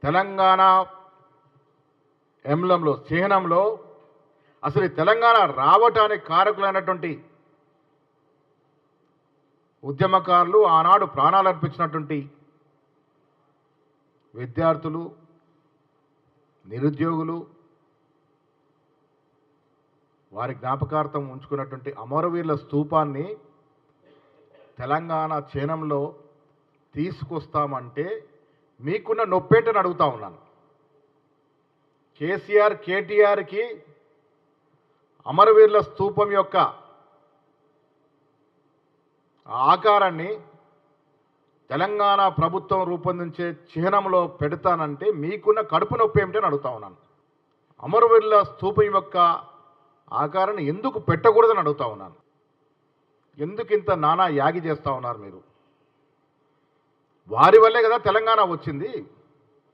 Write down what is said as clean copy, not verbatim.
తెలంగాణ ఎంలంలో చిహ్నంలో అసలు ఈ తెలంగాణ రావటానికి కారకులైనటువంటి ఉద్యమకారులు, ఆనాడు ప్రాణాలు అర్పించినటువంటి విద్యార్థులు, నిరుద్యోగులు, వారి జ్ఞాపకార్థం ఉంచుకున్నటువంటి అమరవీరుల స్తూపాన్ని తెలంగాణ చిహ్నంలో తీసుకొస్తామంటే మీకున్న నొప్పేంటని అడుగుతా ఉన్నాను. కేసీఆర్, కేటీఆర్కి అమరవీరుల స్తూపం యొక్క ఆకారాన్ని తెలంగాణ ప్రభుత్వం రూపొందించే చిహ్నంలో పెడతానంటే మీకున్న కడుపు నొప్పి ఏమిటని అడుగుతా ఉన్నాను. అమరవీరుల స్తూపం యొక్క ఆకారాన్ని ఎందుకు పెట్టకూడదని అడుగుతా ఉన్నాను. ఎందుకు ఇంత నానా యాగి చేస్తూ ఉన్నారు మీరు? వారి వల్లే కదా తెలంగాణ వచ్చింది.